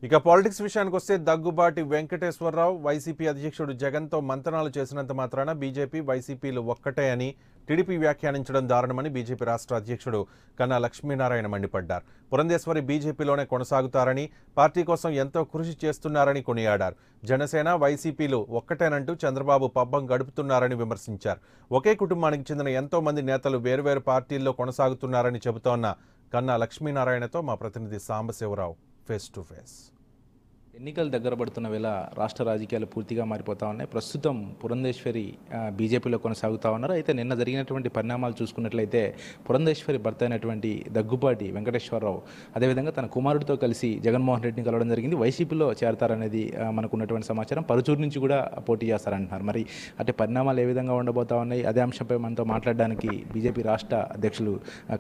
ఇక పాలిటిక్స్ విషయానికి వస్తే దగ్గుబాటి వెంకటేశ్వరరావు వైసీపీ అధ్యక్షుడు జగన్తో మంతనాలు చేసినంత మాత్రాన బీజేపీ వైసీపీలు ఒక్కటే అని టీడీపీ వ్యాఖ్యానించడం దారుణమని బీజేపీ రాష్ట్ర అధ్యక్షుడు కన్నా లక్ష్మీనారాయణ మండిపడ్డారు. పురంధేశ్వరి బీజేపీలోనే కొనసాగుతారని, పార్టీ కోసం ఎంతో కృషి చేస్తున్నారని కొనియాడారు. జనసేన వైసీపీలు ఒక్కటేనంటూ చంద్రబాబు పబ్బం గడుపుతున్నారని విమర్శించారు. ఒకే కుటుంబానికి చెందిన ఎంతో మంది నేతలు వేర్వేరు పార్టీల్లో కొనసాగుతున్నారని చెబుతోన్న కన్నా లక్ష్మీనారాయణతో మా ప్రతినిధి సాంబశివరావు ఫేస్ టు ఫేస్. ఎన్నికలు దగ్గర పడుతున్న వేళ రాష్ట్ర రాజకీయాలు పూర్తిగా మారిపోతా ఉన్నాయి. ప్రస్తుతం పురంధేశ్వరి బీజేపీలో కొనసాగుతూ ఉన్నారు. అయితే నిన్న జరిగినటువంటి పరిణామాలు చూసుకున్నట్లయితే పురంధేశ్వరి భర్త అయినటువంటి దగ్గుబాటి వెంకటేశ్వరరావు అదేవిధంగా తన కుమారుడితో కలిసి జగన్మోహన్ రెడ్డిని కలవడం జరిగింది. వైసీపీలో చేరతారనేది మనకున్నటువంటి సమాచారం. పరుచూరు నుంచి కూడా పోటీ చేస్తారంటున్నారు. మరి అంటే పరిణామాలు ఏ విధంగా ఉండబోతా ఉన్నాయి, అదే అంశంపై మనతో మాట్లాడడానికి బీజేపీ రాష్ట్ర అధ్యక్షులు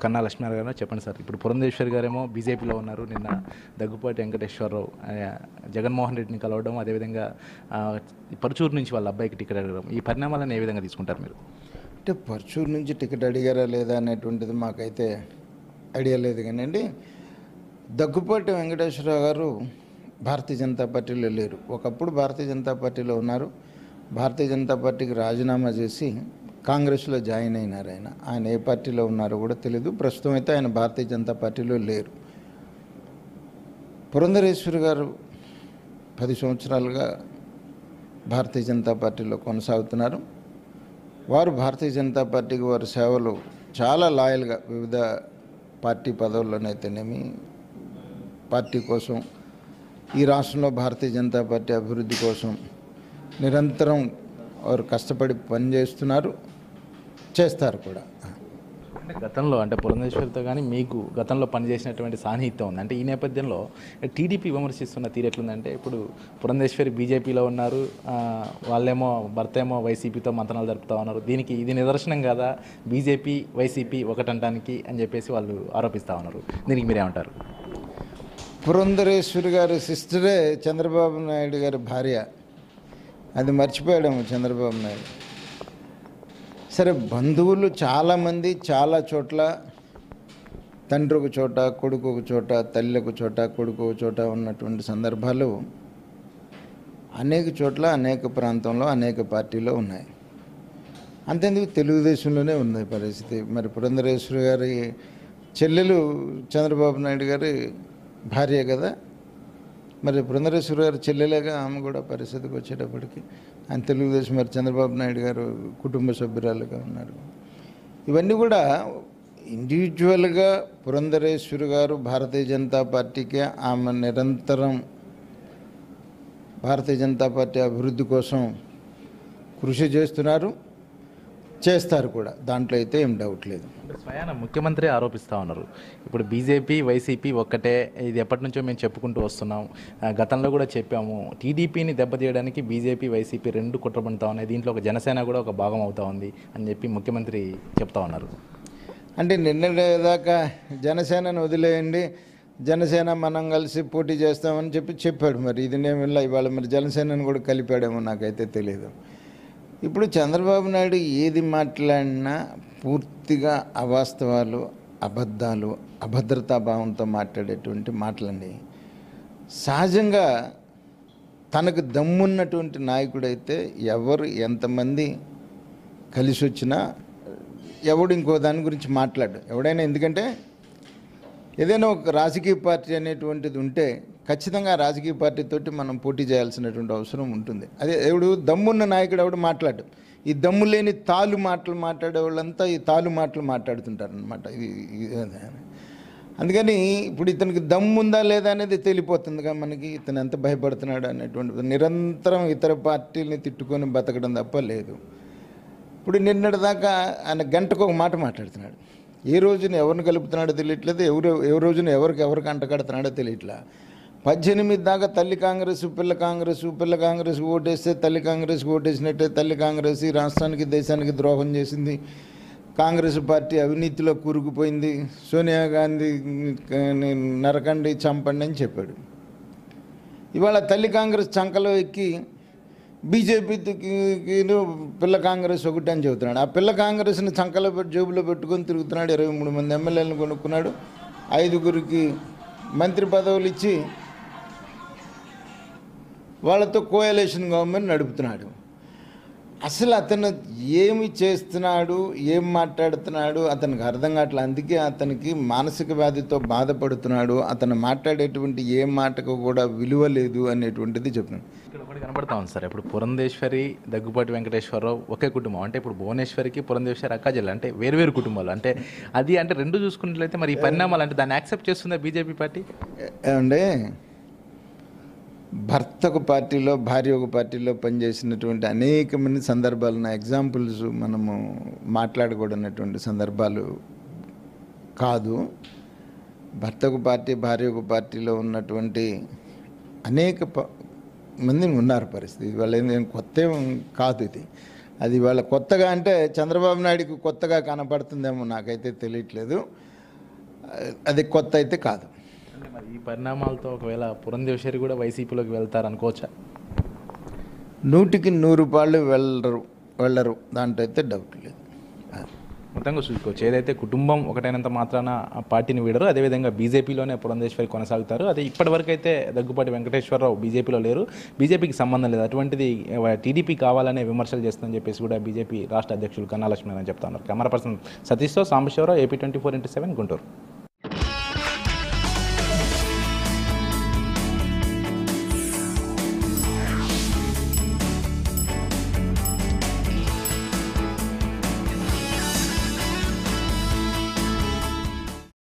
కన్నా లక్ష్మీనారాయణ గారు చెప్పండి సార్. ఇప్పుడు పురంధేశ్వరి గారేమో బీజేపీలో ఉన్నారు. నిన్న దగ్గుబాటి వెంకటేశ్వరరావు జగన్మోహన్ రెడ్డిని కలవడం, అదేవిధంగా పరుచూరు నుంచి వాళ్ళ అబ్బాయికి టికెట్ అడగడం, ఈ పరిణామాలను ఏ విధంగా తీసుకుంటారు మీరు? అంటే పరుచూరు నుంచి టికెట్ అడిగారా లేదా అనేటువంటిది మాకైతే ఐడియా లేదు. కానివ్వండి, దగ్గుపాటి వెంకటేశ్వరరావు గారు భారతీయ జనతా పార్టీలో లేరు. ఒకప్పుడు భారతీయ జనతా పార్టీలో ఉన్నారు. భారతీయ జనతా పార్టీకి రాజీనామా చేసి కాంగ్రెస్లో జాయిన్ అయినారు. ఆయన ఏ పార్టీలో ఉన్నారో కూడా తెలియదు. ప్రస్తుతం అయితే ఆయన భారతీయ జనతా పార్టీలో లేరు. పురంధరేశ్వరి గారు 10 సంవత్సరాలుగా భారతీయ జనతా పార్టీలో కొనసాగుతున్నారు. వారు భారతీయ జనతా పార్టీకి వారి సేవలు చాలా లాయల్గా వివిధ పార్టీ పదవుల్లోనైతేనేమి, పార్టీ కోసం, ఈ రాష్ట్రంలో భారతీయ జనతా పార్టీ అభివృద్ధి కోసం నిరంతరం వారు కష్టపడి పనిచేస్తున్నారు, చేస్తారు కూడా. అంటే గతంలో అంటే పురంధేశ్వరితో కానీ మీకు గతంలో పనిచేసినటువంటి సాన్నిహిత్యం ఉంది. అంటే ఈ నేపథ్యంలో టీడీపీ విమర్శిస్తున్న తీరు ఎట్లుందంటే, ఇప్పుడు పురంధేశ్వరి బీజేపీలో ఉన్నారు, వాళ్ళేమో భర్త ఏమో వైసీపీతో మంతనాలు జరుపుతూ ఉన్నారు. దీనికి ఇది నిదర్శనం కాదా బీజేపీ వైసీపీ ఒకటంటానికి అని చెప్పేసి వాళ్ళు ఆరోపిస్తూ ఉన్నారు. దీనికి మీరేమంటారు? పురంధరేశ్వరి గారి సిస్టరే చంద్రబాబు నాయుడు గారి భార్య. అది మర్చిపోయాడేమో చంద్రబాబు నాయుడు. సరే, బంధువులు చాలామంది చాలా చోట్ల, తండ్రి ఒక చోట, కొడుకు ఒక చోట, తల్లి ఒక చోట, కొడుకు ఒక చోట ఉన్నటువంటి సందర్భాలు అనేక చోట్ల, అనేక ప్రాంతంలో, అనేక పార్టీలో ఉన్నాయి. అంతేందుకు తెలుగుదేశంలోనే ఉంది పరిస్థితి. మరి పురంధరేశ్వరి గారి చెల్లెలు చంద్రబాబు నాయుడు గారి భార్య కదా, మరి పురంధరేశ్వరి గారి చెల్లెలేగా ఆమె కూడా పరిస్థితికి వచ్చేటప్పటికి ఆయన తెలుగుదేశం, మరి చంద్రబాబు నాయుడు గారు కుటుంబ సభ్యురాలుగా ఉన్నారు. ఇవన్నీ కూడా ఇండివిజువల్గా పురంధరేశ్వరి గారు భారతీయ జనతా పార్టీకి ఆమె నిరంతరం భారతీయ జనతా పార్టీ అభివృద్ధి కోసం కృషి చేస్తున్నారు, చేస్తారు కూడా. దాంట్లో అయితే ఏం డౌట్ లేదు. స్వయాన ముఖ్యమంత్రి ఆరోపిస్తూ ఉన్నారు, ఇప్పుడు బీజేపీ వైసీపీ ఒక్కటే, ఇది ఎప్పటి నుంచో మేము చెప్పుకుంటూ వస్తున్నాం, గతంలో కూడా చెప్పాము, టీడీపీని దెబ్బతీయడానికి బీజేపీ వైసీపీ రెండు కుట్రపడుతూ ఉన్నాయి, దీంట్లో ఒక జనసేన కూడా ఒక భాగం అవుతూ ఉంది అని చెప్పి ముఖ్యమంత్రి చెప్తా ఉన్నారు. అంటే నిన్నటిదాకా జనసేనను వదిలేయండి, జనసేన మనం కలిసి పోటీ చేస్తామని చెప్పాడు. మరి ఇది నేను ఇవాళ మరి జనసేనను కూడా కలిపాడేమో నాకైతే తెలియదు. ఇప్పుడు చంద్రబాబు నాయుడు ఏది మాట్లాడినా పూర్తిగా అవాస్తవాలు, అబద్ధాలు, అభద్రతాభావంతో మాట్లాడేటువంటి మాటలండి. సహజంగా తనకు దమ్మున్నటువంటి నాయకుడైతే ఎవరు ఎంతమంది కలిసి వచ్చినా ఎవడు ఇంకో దాని గురించి మాట్లాడు ఎవడైనా. ఎందుకంటే ఏదైనా ఒక రాజకీయ పార్టీ అనేటువంటిది ఉంటే ఖచ్చితంగా రాజకీయ పార్టీతోటి మనం పోటీ చేయాల్సినటువంటి అవసరం ఉంటుంది. అదే ఎవడు దమ్మున్న నాయకుడు ఎవడు మాట్లాడు. ఈ దమ్ము లేని తాలు మాటలు మాట్లాడే వాళ్ళంతా ఈ తాలు మాటలు మాట్లాడుతుంటారు అనమాట. అందుకని ఇప్పుడు ఇతనికి దమ్ము ఉందా లేదా అనేది తెలిపోతుందిగా మనకి, ఇతను ఎంత భయపడుతున్నాడు అనేటువంటి. నిరంతరం ఇతర పార్టీలని తిట్టుకొని బతకడం తప్ప లేదు. ఇప్పుడు నిన్నటిదాకా ఆయన గంటకు ఒక మాట మాట్లాడుతున్నాడు. ఏ రోజున ఎవరిని కలుపుతున్నాడో తెలియట్లేదు, ఏ రోజున ఎవరికి అంటకడుతున్నాడో తెలియట్లా. 18 దాకా తల్లి కాంగ్రెస్, పిల్ల కాంగ్రెస్ ఓటేస్తే తల్లి కాంగ్రెస్కి ఓటేసినట్టే, తల్లి కాంగ్రెస్ ఈ రాష్ట్రానికి దేశానికి ద్రోహం చేసింది, కాంగ్రెస్ పార్టీ అవినీతిలో కూరుకుపోయింది, సోనియా గాంధీ నరకండి చంపండి అని చెప్పాడు. ఇవాళ తల్లి కాంగ్రెస్ చంకలో ఎక్కి బీజేపీకి పిల్ల కాంగ్రెస్ ఒకటి అని చెబుతున్నాడు. ఆ పిల్ల కాంగ్రెస్ని చంకలో జేబులో పెట్టుకొని తిరుగుతున్నాడు. 23 మంది ఎమ్మెల్యేలను కొనుక్కున్నాడు, 5గురికి మంత్రి పదవులు ఇచ్చి వాళ్ళతో కోయలేషన్ గవర్నమెంట్ నడుపుతున్నాడు. అసలు అతను ఏమి చేస్తున్నాడు, ఏం మాట్లాడుతున్నాడు అతనికి అర్థం కావట్లేదు. అందుకే అతనికి మానసిక వ్యాధితో బాధపడుతున్నాడు. అతను మాట్లాడేటువంటి ఏ మాటకు కూడా విలువ లేదు అనేటువంటిది చెప్తున్నాడు. ఇక్కడ ఒకటి కనబడతా ఉంది సార్, ఇప్పుడు పురంధేశ్వరి, దగ్గుబాటి వెంకటేశ్వరరావు ఒకే కుటుంబం. అంటే ఇప్పుడు భువనేశ్వరికి పురంధేశ్వరి అక్కాజెల్లు, అంటే వేరువేరు కుటుంబాలు. అంటే అది అంటే రెండు చూసుకున్నట్లయితే మరి ఈ పరిణామాలు అంటే దాన్ని యాక్సెప్ట్ చేస్తుందా బీజేపీ పార్టీ? ఏమంటే భర్త ఒక పార్టీలో, భార్య ఒక పార్టీలో పనిచేసినటువంటి అనేకమంది సందర్భాలు నా ఎగ్జాంపుల్స్ మనము మాట్లాడకూడనటువంటి సందర్భాలు కాదు. భర్త ఒక పార్టీ, భార్య ఒక పార్టీలో ఉన్నటువంటి అనేక మంది ఉన్నారు పరిస్థితి. ఇవాళ ఏం కొత్త కాదు ఇది. అది వాళ్ళ కొత్తగా అంటే చంద్రబాబు నాయుడుకి కొత్తగా కనపడుతుందేమో, నాకైతే తెలియట్లేదు. అది కొత్త అయితే కాదు. అంటే మరి ఈ పరిణామాలతో ఒకవేళ పురంధేశ్వరి కూడా వైసీపీలోకి వెళ్తారు అనుకోవచ్చా? 100% వెళ్ళరు, దాంట్లో అయితే డౌట్ లేదు. మొత్తంగా చూసుకోవచ్చు, ఏదైతే కుటుంబం ఒకటైనంత మాత్రాన ఆ పార్టీని వీడరు, అదేవిధంగా బీజేపీలోనే పురంధేశ్వరి కొనసాగుతారు. అదే ఇప్పటివరకు అయితే దగ్గుబాటి వెంకటేశ్వరరావు బీజేపీలో లేరు, బీజేపీకి సంబంధం లేదు. అటువంటిది టీడీపీ కావాలనే విమర్శలు చేస్తుందని చెప్పేసి కూడా బీజేపీ రాష్ట్ర అధ్యక్షులు కన్నా లక్ష్మీనారాయణ చెప్తా ఉన్నారు. కెమెరా పర్సన్ సతీష్తో సాంబశివరావు, AP 24/7 గుంటూరు.